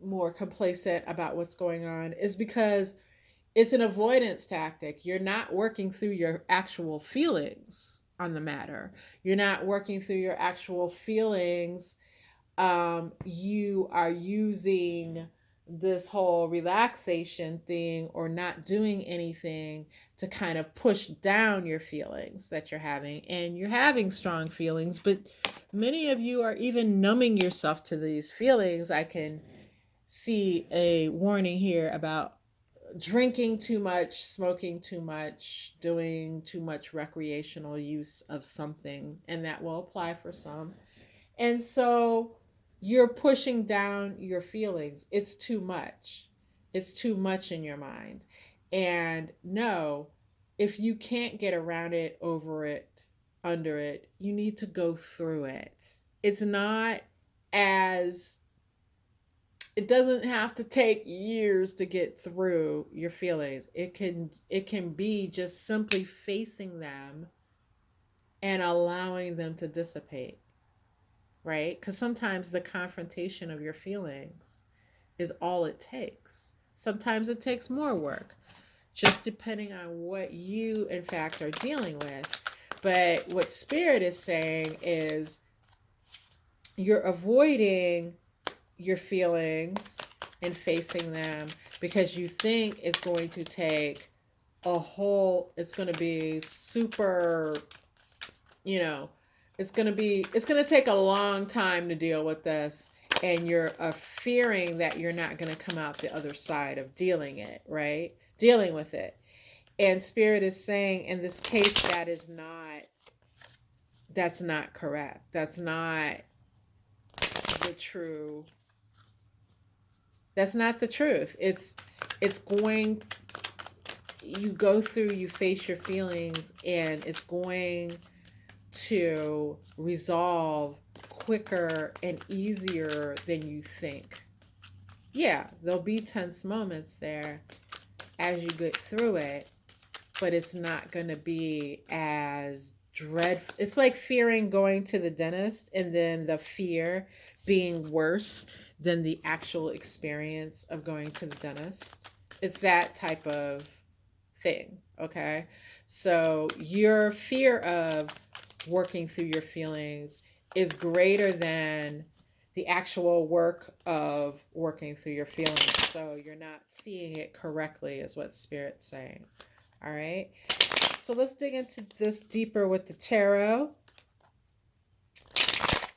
more complacent about what's going on is because it's an avoidance tactic. You're not working through your actual feelings on the matter. You're not working through your actual feelings. You are using this whole relaxation thing or not doing anything to kind of push down your feelings that you're having. And you're having strong feelings, but many of you are even numbing yourself to these feelings. I can see a warning here about drinking too much, smoking too much, doing too much recreational use of something, and that will apply for some. And so you're pushing down your feelings. It's too much. It's too much in your mind. And no, if you can't get around it, over it, under it, you need to go through it. It's not as it doesn't have to take years to get through your feelings. It can be just simply facing them and allowing them to dissipate, right? Cuz sometimes the confrontation of your feelings is all it takes. Sometimes it takes more work, just depending on what you in fact are dealing with. But what spirit is saying is you're avoiding your feelings and facing them because you think it's going to take it's going to be super, you know, it's going to take a long time to deal with this. And you're fearing that you're not going to come out the other side of dealing with it. And spirit is saying in this case, that's not correct. That's not the true That's not the truth. It's going you go through, you face your feelings, and it's going to resolve quicker and easier than you think. Yeah, there'll be tense moments there as you get through it, but it's not going to be as dreadful. It's like fearing going to the dentist and then the fear being worse than the actual experience of going to the dentist. It's that type of thing, okay? So your fear of working through your feelings is greater than the actual work of working through your feelings. So you're not seeing it correctly, is what Spirit's saying. All right. So let's dig into this deeper with the tarot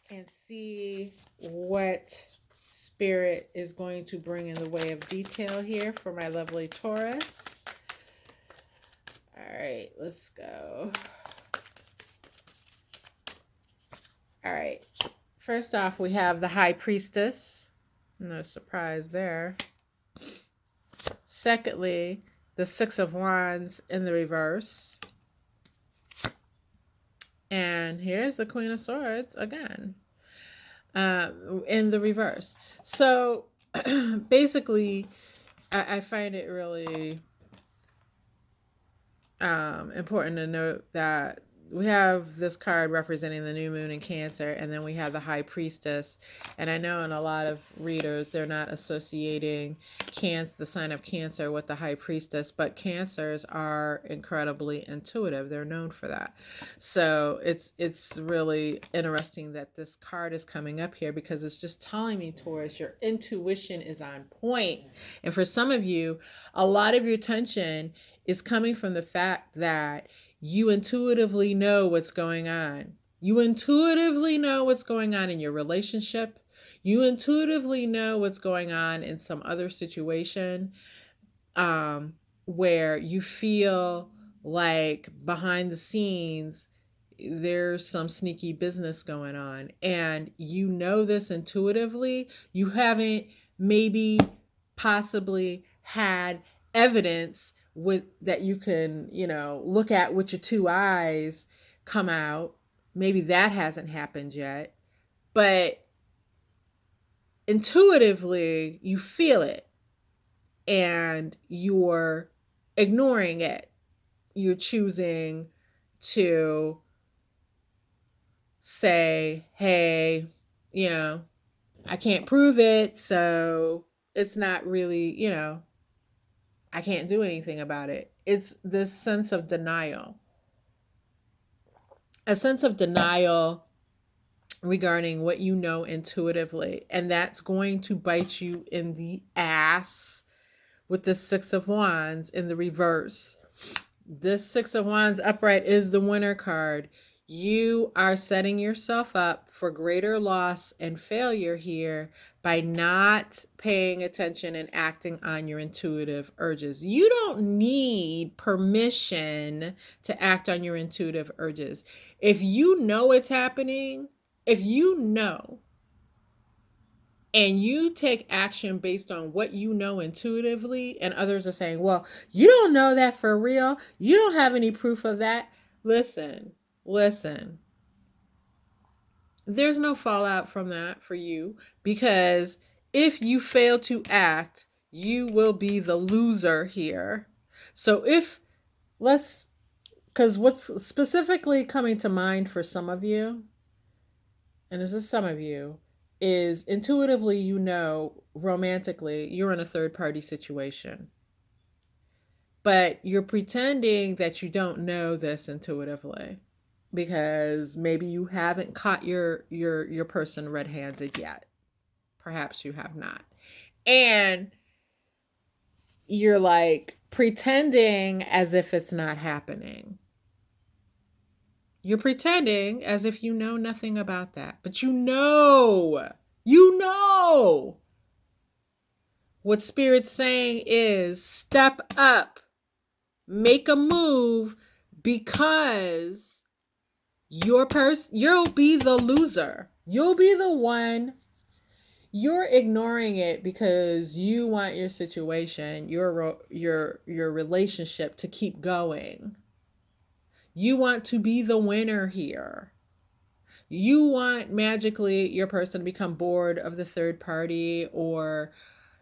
and see what Spirit is going to bring in the way of detail here for my lovely Taurus. All right, let's go. All right. First off, we have the High Priestess. No surprise there. Secondly, the Six of Wands in the reverse. And here's the Queen of Swords again in the reverse. So basically, I find it really important to note that we have this card representing the new moon in Cancer, and then we have the High Priestess. And I know in a lot of readers, they're not associating the sign of Cancer with the High Priestess, but Cancers are incredibly intuitive. They're known for that. So it's really interesting that this card is coming up here because it's just telling me, Taurus, your intuition is on point. And for some of you, a lot of your tension is coming from the fact that you intuitively know what's going on. You intuitively know what's going on in your relationship. You intuitively know what's going on in some other situation where you feel like behind the scenes there's some sneaky business going on. And you know this intuitively. You haven't maybe possibly had evidence with that you can, look at with your two eyes come out. Maybe that hasn't happened yet. But intuitively, you feel it and you're ignoring it. You're choosing to say, hey, I can't prove it, so it's not really, I can't do anything about it. It's this sense of denial, a sense of denial regarding what you know intuitively. And that's going to bite you in the ass with the Six of Wands in the reverse. This Six of Wands upright is the winner card. You are setting yourself up for greater loss and failure here by not paying attention and acting on your intuitive urges. You don't need permission to act on your intuitive urges. If you know it's happening, if you know and you take action based on what you know intuitively, and others are saying, well, you don't know that for real, you don't have any proof of that. Listen, there's no fallout from that for you, because if you fail to act, you will be the loser here. So because what's specifically coming to mind for some of you, and this is some of you, is intuitively, romantically, you're in a third party situation. But you're pretending that you don't know this intuitively because maybe you haven't caught your person red-handed yet. Perhaps you have not. And you're like pretending as if it's not happening. You're pretending as if you know nothing about that, but you know. What Spirit's saying is step up, make a move, because you'll be the loser. You'll be the one. You're ignoring it because you want your situation, your relationship to keep going. You want to be the winner here. You want magically your person to become bored of the third party, or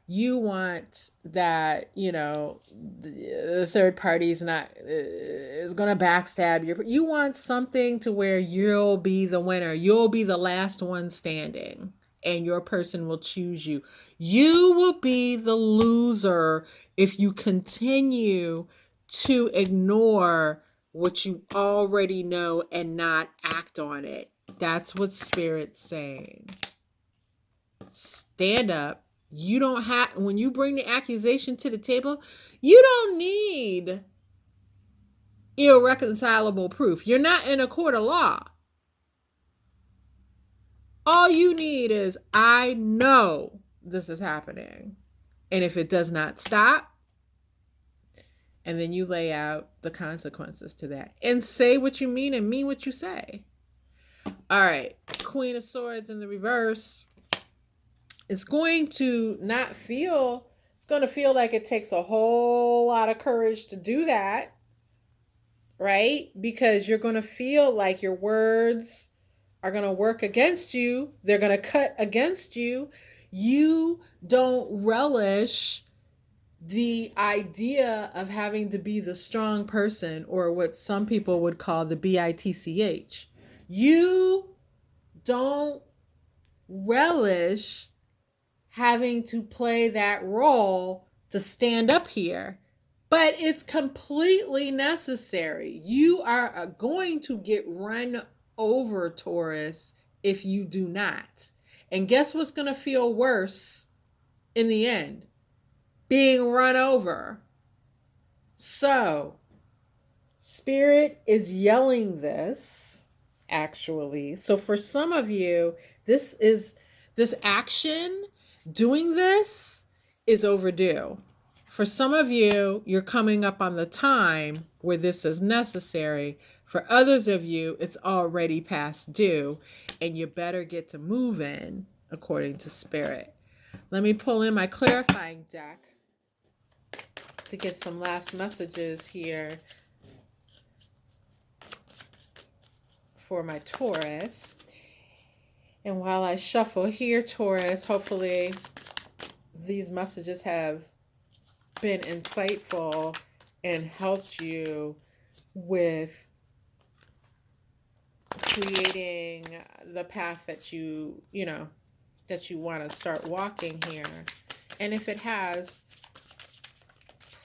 you want that, the third party is going to backstab you. You want something to where you'll be the winner. You'll be the last one standing and your person will choose you. You will be the loser if you continue to ignore what you already know and not act on it. That's what Spirit's saying. Stand up. You don't have, when you bring the accusation to the table, you don't need irreconcilable proof. You're not in a court of law. All you need is, I know this is happening. And if it does not stop, and then you lay out the consequences to that and say what you mean and mean what you say. All right. Queen of Swords in the reverse. It's going to feel like it takes a whole lot of courage to do that, right? Because you're going to feel like your words are going to work against you. They're going to cut against you. You don't relish the idea of having to be the strong person, or what some people would call the BITCH. You don't relish having to play that role to stand up here, but it's completely necessary. You are going to get run over, Taurus, if you do not. And guess what's going to feel worse in the end? Being run over. So, Spirit is yelling this, actually. So for some of you, this action, doing this, is overdue. For some of you, you're coming up on the time where this is necessary. For others of you, it's already past due, and you better get to moving, according to Spirit. Let me pull in my clarifying deck to get some last messages here for my Taurus. And while I shuffle here, Taurus, hopefully these messages have been insightful and helped you with creating the path that you want to start walking here. And if it has,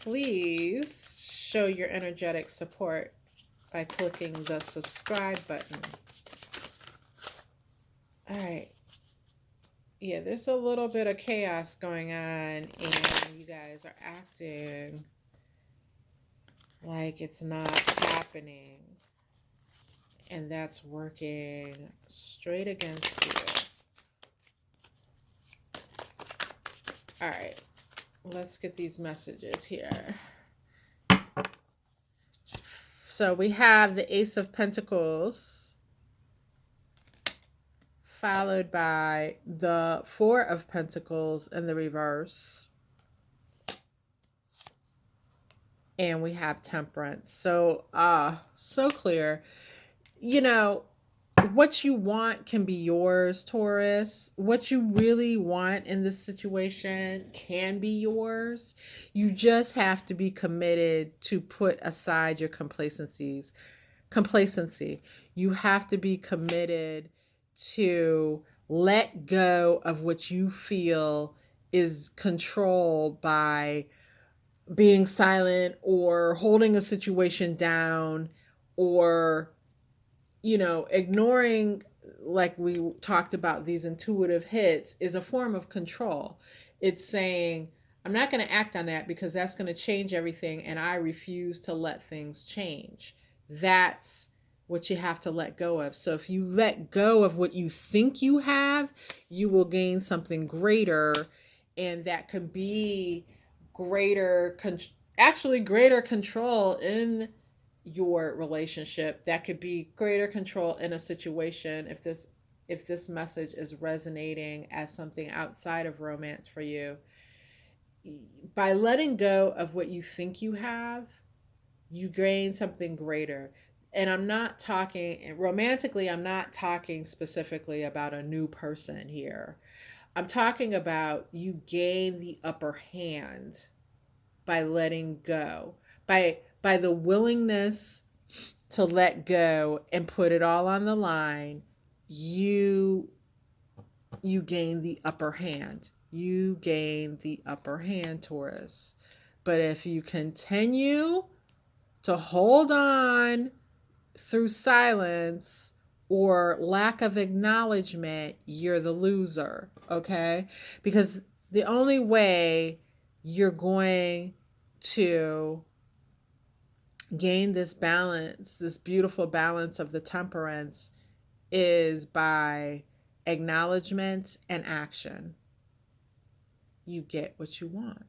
please show your energetic support by clicking the subscribe button. All right. Yeah, there's a little bit of chaos going on, and you guys are acting like it's not happening. And that's working straight against you. All right. Let's get these messages here. So we have the Ace of Pentacles, followed by the Four of Pentacles in the reverse. And we have Temperance. So, so clear. You know, what you want can be yours, Taurus. What you really want in this situation can be yours. You just have to be committed to put aside your complacency. You have to be committed to let go of what you feel is controlled by being silent or holding a situation down, or ignoring, like we talked about, these intuitive hits is a form of control. It's saying, I'm not going to act on that because that's going to change everything, and I refuse to let things change. That's what you have to let go of. So if you let go of what you think you have, you will gain something greater, and that could be greater control in your relationship. That could be greater control in a situation if this message is resonating as something outside of romance for you. By letting go of what you think you have, you gain something greater. And I'm not talking romantically, I'm not talking specifically about a new person here. I'm talking about you gain the upper hand by letting go, by the willingness to let go and put it all on the line. You gain the upper hand. You gain the upper hand, Taurus. But if you continue to hold on through silence or lack of acknowledgement, you're the loser, okay? Because the only way you're going to gain this balance, this beautiful balance of the Temperance, is by acknowledgement and action. You get what you want.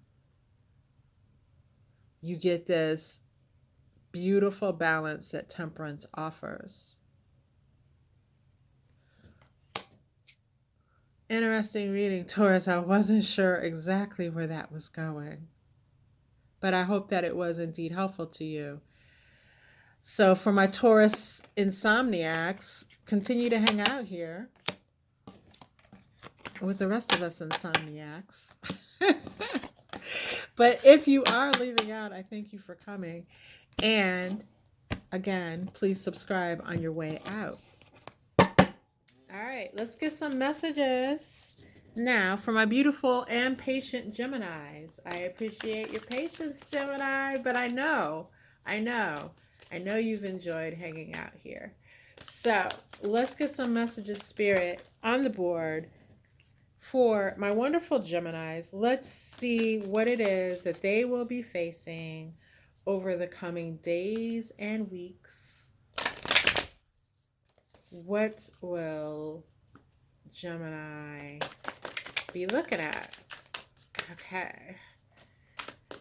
You get this beautiful balance that Temperance offers. Interesting reading, Taurus. I wasn't sure exactly where that was going, but I hope that it was indeed helpful to you. So for my Taurus insomniacs, continue to hang out here with the rest of us insomniacs. But if you are leaving out, I thank you for coming. And again, please subscribe on your way out. All right, let's get some messages now for my beautiful and patient Geminis. I appreciate your patience, Gemini, but I know you've enjoyed hanging out here. So let's get some messages, Spirit, on the board for my wonderful Geminis. Let's see what it is that they will be facing over the coming days and weeks. What will Gemini be looking at? Okay.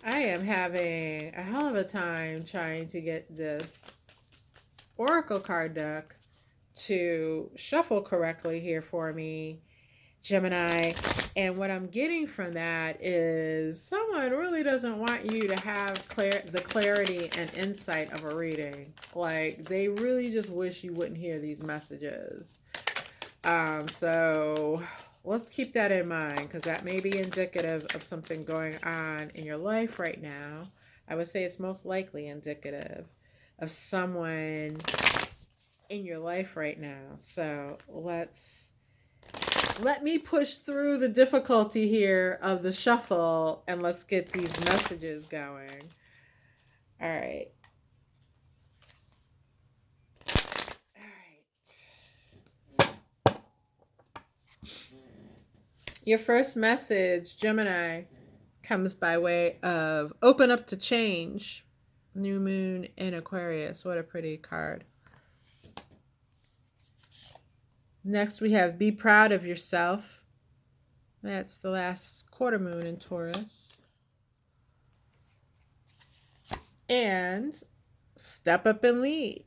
I am having a hell of a time trying to get this Oracle card deck to shuffle correctly here for me, Gemini. And what I'm getting from that is someone really doesn't want you to have the clarity and insight of a reading. Like, they really just wish you wouldn't hear these messages. So let's keep that in mind, because that may be indicative of something going on in your life right now. I would say it's most likely indicative of someone in your life right now. So let's let me push through the difficulty here of the shuffle and let's get these messages going. All right. All right. Your first message, Gemini, comes by way of open up to change. New moon in Aquarius. What a pretty card. Next, we have be proud of yourself. That's the last quarter moon in Taurus. And step up and lead.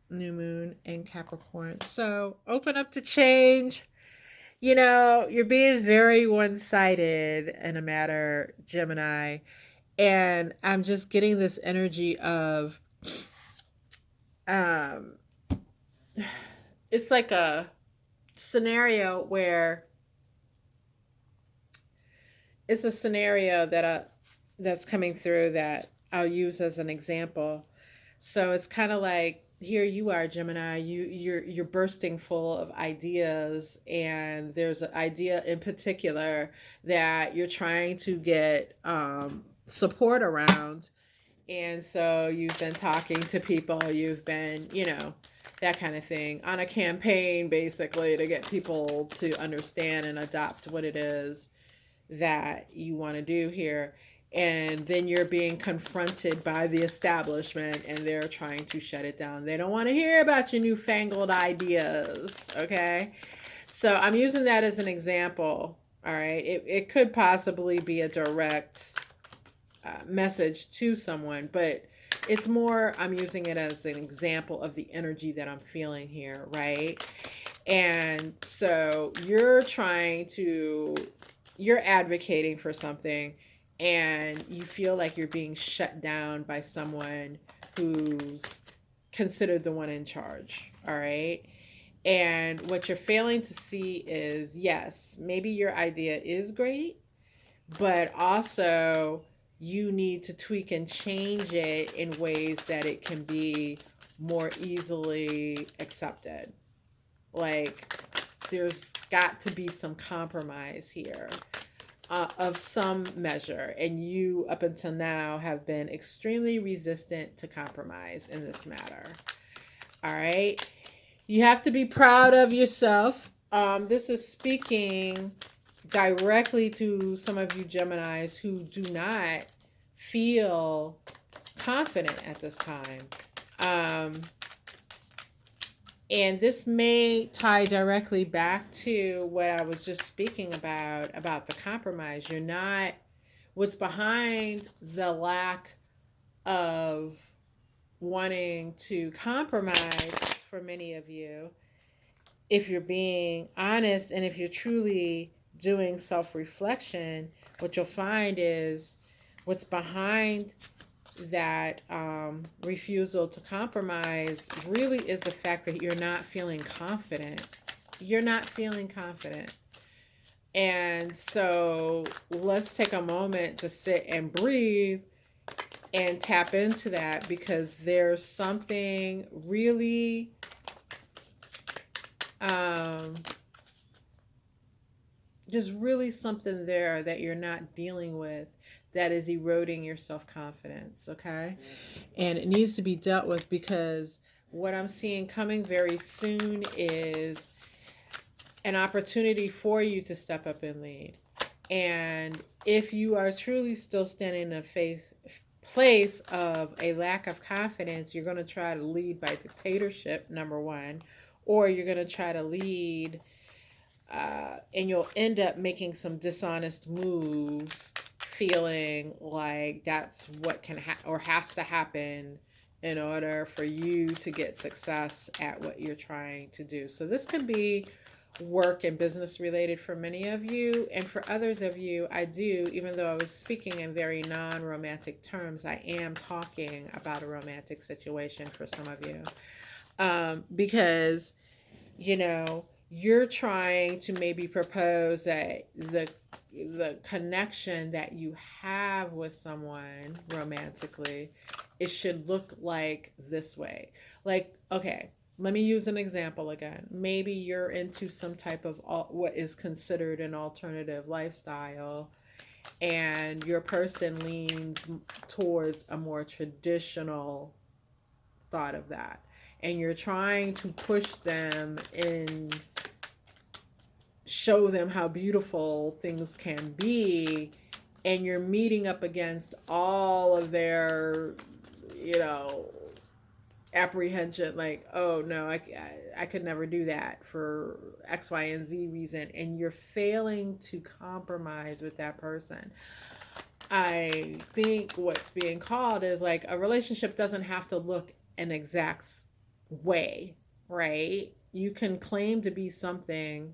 New moon in Capricorn. So open up to change. You know, you're being very one-sided in a matter, Gemini. And I'm just getting this energy of it's like a scenario where it's a scenario that that's coming through that I'll use as an example. So it's kind of like here you are, Gemini. You're bursting full of ideas, and there's an idea in particular that you're trying to get support around. And so you've been talking to people, you've been, that kind of thing on a campaign basically to get people to understand and adopt what it is that you want to do here. And then you're being confronted by the establishment and they're trying to shut it down. They don't want to hear about your newfangled ideas. Okay. So I'm using that as an example. All right. It could possibly be a direct message to someone, but it's more, I'm using it as an example of the energy that I'm feeling here. Right. And so you're advocating for something and you feel like you're being shut down by someone who's considered the one in charge. All right. And what you're failing to see is, yes, maybe your idea is great, but also you need to tweak and change it in ways that it can be more easily accepted. Like, there's got to be some compromise here of some measure. And you, up until now, have been extremely resistant to compromise in this matter. All right. You have to be proud of yourself. This is speaking directly to some of you Geminis who do not feel confident at this time. And this may tie directly back to what I was just speaking about the compromise. You're not, what's behind the lack of wanting to compromise for many of you, if you're being honest and if you're truly doing self-reflection, what you'll find is what's behind that refusal to compromise really is the fact that you're not feeling confident. You're not feeling confident. And so let's take a moment to sit and breathe and tap into that, because there's something really there's really something there that you're not dealing with that is eroding your self-confidence, okay? And it needs to be dealt with, because what I'm seeing coming very soon is an opportunity for you to step up and lead. And if you are truly still standing in a place of a lack of confidence, you're going to try to lead by dictatorship, number one, or you're going to try to lead and you'll end up making some dishonest moves, feeling like that's what can or has to happen in order for you to get success at what you're trying to do. So this can be work and business related for many of you, and for others of you, I do, even though I was speaking in very non-romantic terms, I am talking about a romantic situation for some of you, because you're trying to maybe propose that the connection that you have with someone romantically, it should look like this way. Like, okay, let me use an example again. Maybe you're into some type of what is considered an alternative lifestyle, and your person leans towards a more traditional thought of that. And you're trying to push them and show them how beautiful things can be. And you're meeting up against all of their, you know, apprehension, like, oh no, I could never do that for X, Y, and Z reason. And you're failing to compromise with that person. I think what's being called is like a relationship doesn't have to look an exact way, right? You can claim to be something,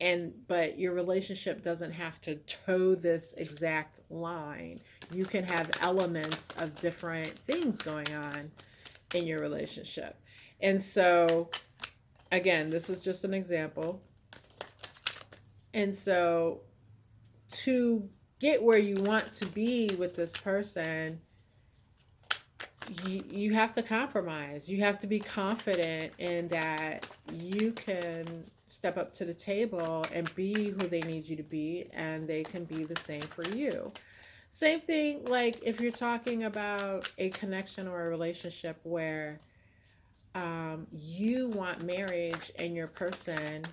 and but your relationship doesn't have to toe this exact line. You can have elements of different things going on in your relationship. And so again, this is just an example. And so to get where you want to be with this person, you have to compromise. You have to be confident in that you can step up to the table and be who they need you to be, and they can be the same for you. Same thing, like if you're talking about a connection or a relationship where you want marriage and your person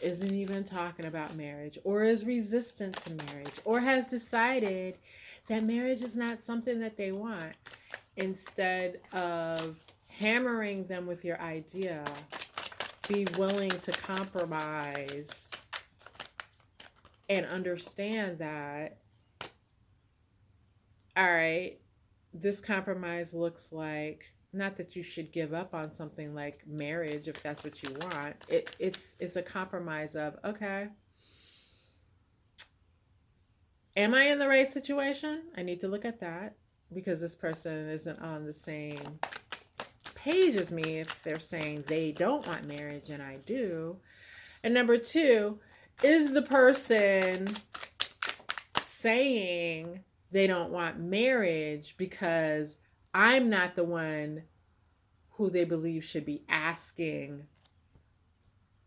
isn't even talking about marriage, or is resistant to marriage, or has decided that marriage is not something that they want. Instead of hammering them with your idea, be willing to compromise and understand that, all right, this compromise looks like, not that you should give up on something like marriage if that's what you want. It's a compromise of, okay, am I in the right situation? I need to look at that, because this person isn't on the same page as me if they're saying they don't want marriage and I do. And number two, is the person saying they don't want marriage because I'm not the one who they believe should be asking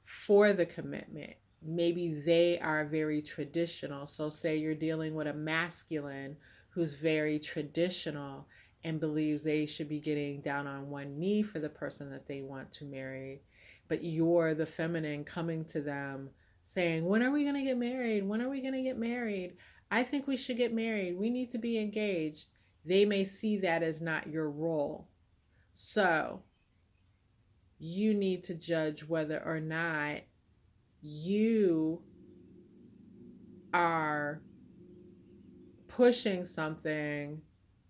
for the commitment? Maybe they are very traditional. So say you're dealing with a masculine who's very traditional and believes they should be getting down on one knee for the person that they want to marry. But you're the feminine coming to them saying, when are we going to get married? When are we going to get married? I think we should get married. We need to be engaged. They may see that as not your role. So you need to judge whether or not you are pushing something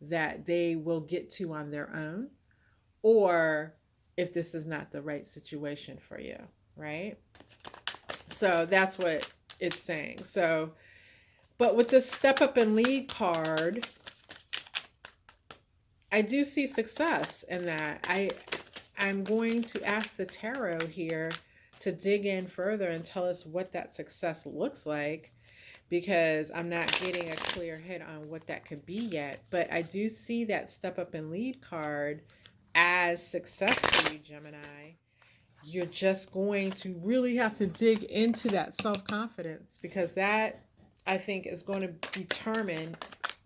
that they will get to on their own, or if this is not the right situation for you, right? So that's what it's saying. So, but with the step up and lead card, I do see success in that. I'm going to ask the tarot here to dig in further and tell us what that success looks like, because I'm not getting a clear hit on what that could be yet. But I do see that step up and lead card as success for you, Gemini. You're just going to really have to dig into that self-confidence, because that, I think, is going to determine,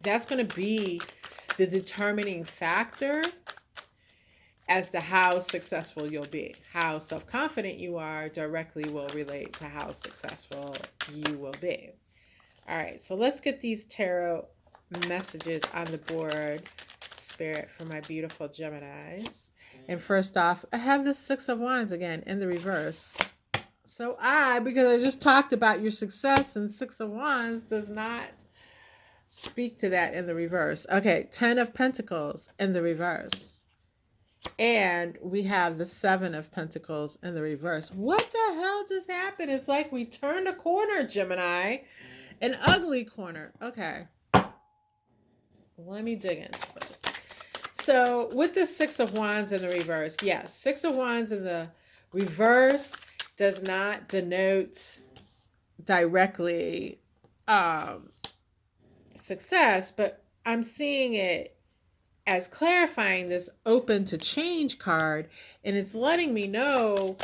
that's going to be the determining factor as to how successful you'll be. How self-confident you are directly will relate to how successful you will be. All right, so let's get these tarot messages on the board, Spirit, for my beautiful Geminis. And first off, I have the Six of Wands again in the reverse. So because I just talked about your success, and Six of Wands does not speak to that in the reverse. Okay, 10 of Pentacles in the reverse. And we have the Seven of Pentacles in the reverse. What the hell just happened? It's like we turned a corner, Gemini. An ugly corner. Okay. Let me dig into this. So with the Six of Wands in the reverse, yes, Six of Wands in the reverse does not denote directly success, but I'm seeing it as clarifying this open to change card, and it's letting me know,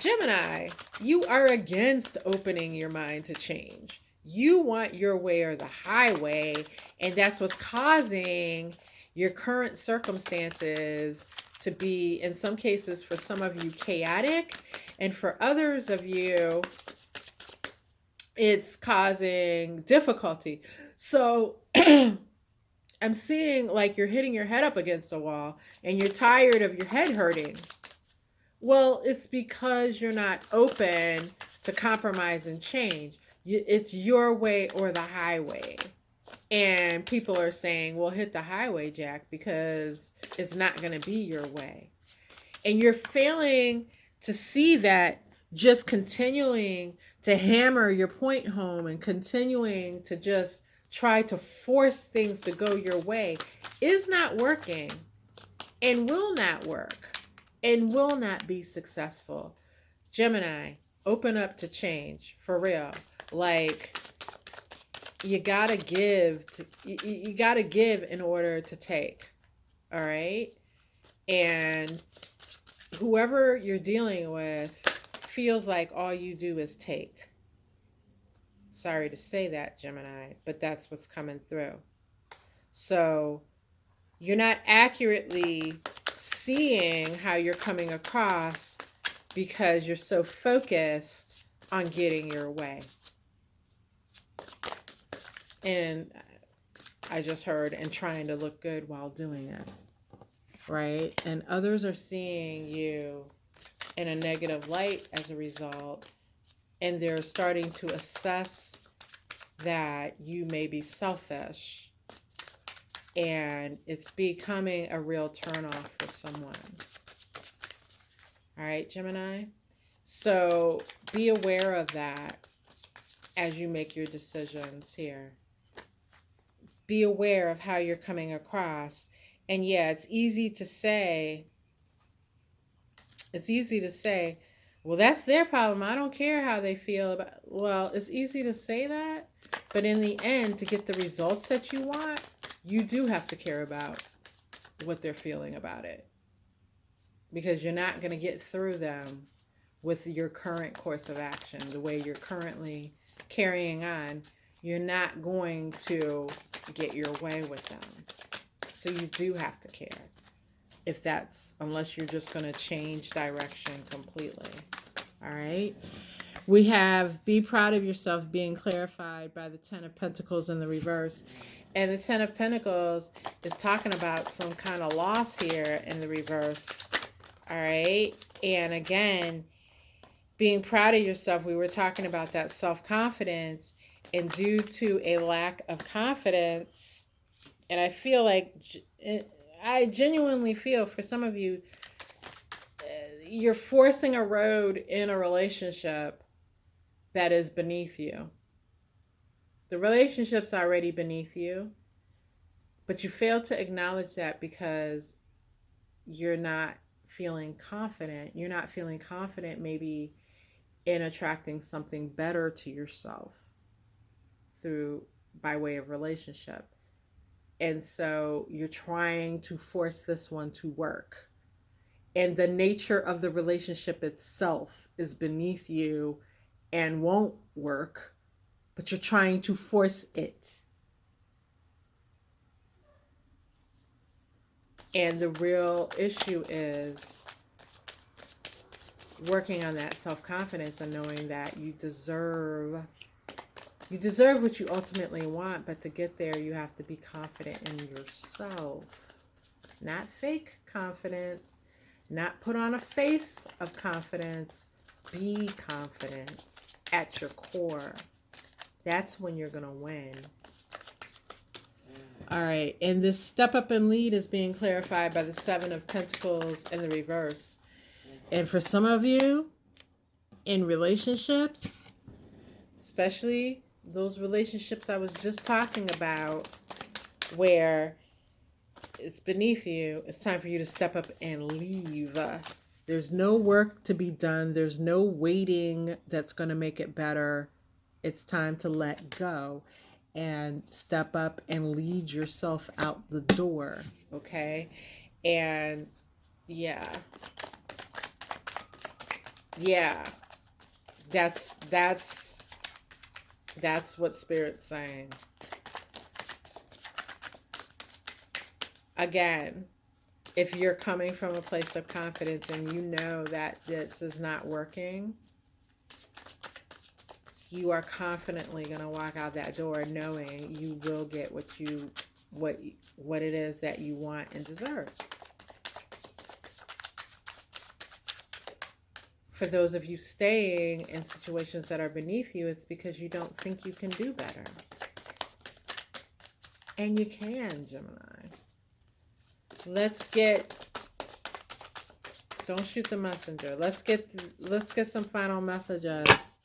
Gemini, you are against opening your mind to change. You want your way or the highway, and that's what's causing your current circumstances to be, in some cases, for some of you, chaotic, and for others of you, it's causing difficulty. So I'm seeing like you're hitting your head up against a wall and you're tired of your head hurting. Well, it's because you're not open to compromise and change. It's your way or the highway. And people are saying, well, hit the highway, Jack, because it's not going to be your way. And you're failing to see that just continuing to hammer your point home and continuing to just try to force things to go your way is not working and will not work and will not be successful. Gemini, open up to change for real. Like, you gotta give you gotta give in order to take. All right. And whoever you're dealing with feels like all you do is take. Sorry to say that, Gemini, but that's what's coming through. So you're not accurately seeing how you're coming across because you're so focused on getting your way. And I just heard, and trying to look good while doing it, right? And others are seeing you in a negative light as a result, and they're starting to assess that you may be selfish, and it's becoming a real turnoff for someone. All right, Gemini? So be aware of that as you make your decisions here. Be aware of how you're coming across. And yeah, it's easy to say, well, that's their problem. I don't care how they feel about. Well, it's easy to say that, but in the end, to get the results that you want, you do have to care about what they're feeling about it. Because you're not going to get through them with your current course of action, the way you're currently carrying on. You're not going to get your way with them. So you do have to care. Unless you're just going to change direction completely. All right. We have be proud of yourself being clarified by the 10 of Pentacles in the reverse. And the 10 of Pentacles is talking about some kind of loss here in the reverse. All right. And again, being proud of yourself, we were talking about that self-confidence, and due to a lack of confidence, and I feel like, I genuinely feel for some of you, you're forcing a road in a relationship that is beneath you. The relationship's already beneath you, but you fail to acknowledge that because you're not feeling confident. You're not feeling confident maybe in attracting something better to yourself by way of relationship. And so you're trying to force this one to work. And the nature of the relationship itself is beneath you and won't work, but you're trying to force it. And the real issue is working on that self-confidence and knowing that you deserve what you ultimately want, but to get there, you have to be confident in yourself. Not fake confident, not put on a face of confidence. Be confident at your core. That's when you're going to win. All right, and this step up and lead is being clarified by the 7 of Pentacles in the reverse. And for some of you in relationships, especially those relationships I was just talking about where it's beneath you, it's time for you to step up and leave. There's no work to be done. There's no waiting that's going to make it better. It's time to let go. and step up and lead yourself out the door, okay? And yeah, yeah, that's that's what Spirit's saying. Again, if you're coming from a place of confidence and you know that this is not working, you are confidently going to walk out that door knowing you will get what what it is that you want and deserve. For those of you staying in situations that are beneath you, it's because you don't think you can do better. And you can, Gemini. Don't shoot the messenger. Let's get some final messages.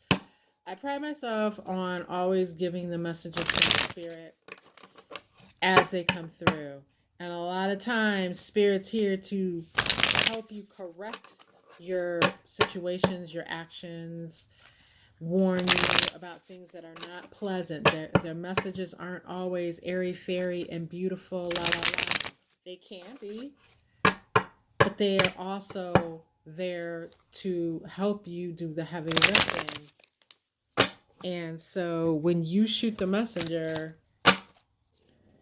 I pride myself on always giving the messages from Spirit as they come through. And a lot of times, Spirit's here to help you correct your situations, your actions, warn you about things that are not pleasant. Their messages aren't always airy fairy and beautiful, la la la. They can be, but they are also there to help you do the heavy lifting. And so when you shoot the messenger,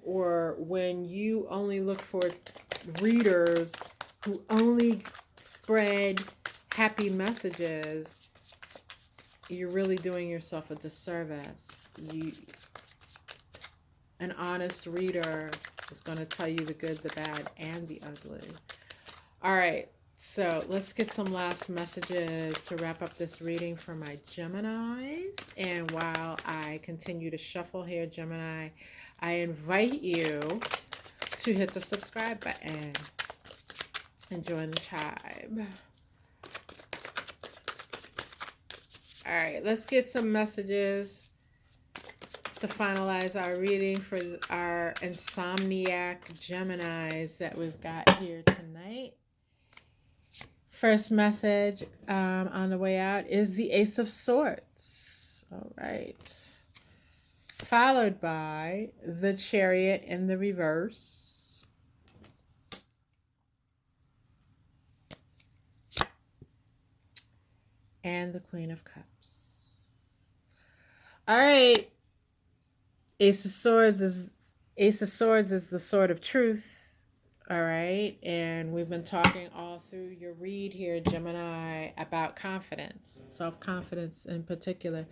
or when you only look for readers who only spread happy messages, you're really doing yourself a disservice. An honest reader is going to tell you the good, the bad, and the ugly. All right, so let's get some last messages to wrap up this reading for my Geminis. And while I continue to shuffle here, Gemini, I invite you to hit the subscribe button and join the tribe. All right, let's get some messages to finalize our reading for our insomniac Geminis that we've got here tonight. First message on the way out is the Ace of Swords. All right. Followed by the Chariot in the reverse. And the Queen of Cups. All right. Ace of Swords is the sword of truth. All right. And we've been talking all through your read here, Gemini, about confidence, self-confidence in particular.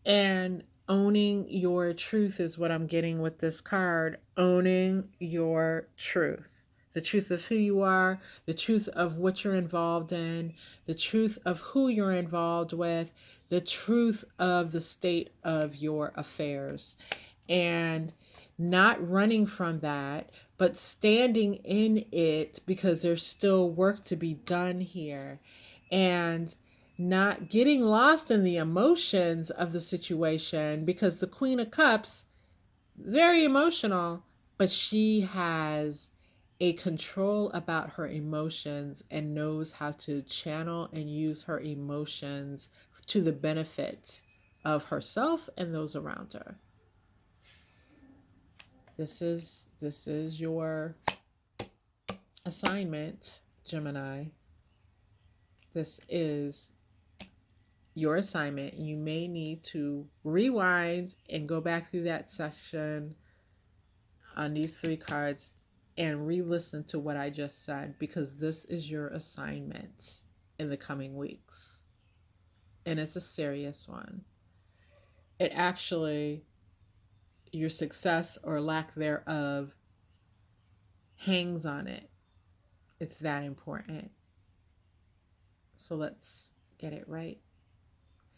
And owning your truth is what I'm getting with this card. Owning your truth. The truth of who you are, the truth of what you're involved in, the truth of who you're involved with, the truth of the state of your affairs. And not running from that, but standing in it because there's still work to be done here. And not getting lost in the emotions of the situation, because the Queen of Cups, very emotional, but she has a control about her emotions and knows how to channel and use her emotions to the benefit of herself and those around her. This is your assignment, Gemini. This is your assignment. You may need to rewind and go back through that section on these 3 cards and re-listen to what I just said, because this is your assignment in the coming weeks. And it's a serious one. It actually, your success or lack thereof hangs on it. It's that important. So let's get it right.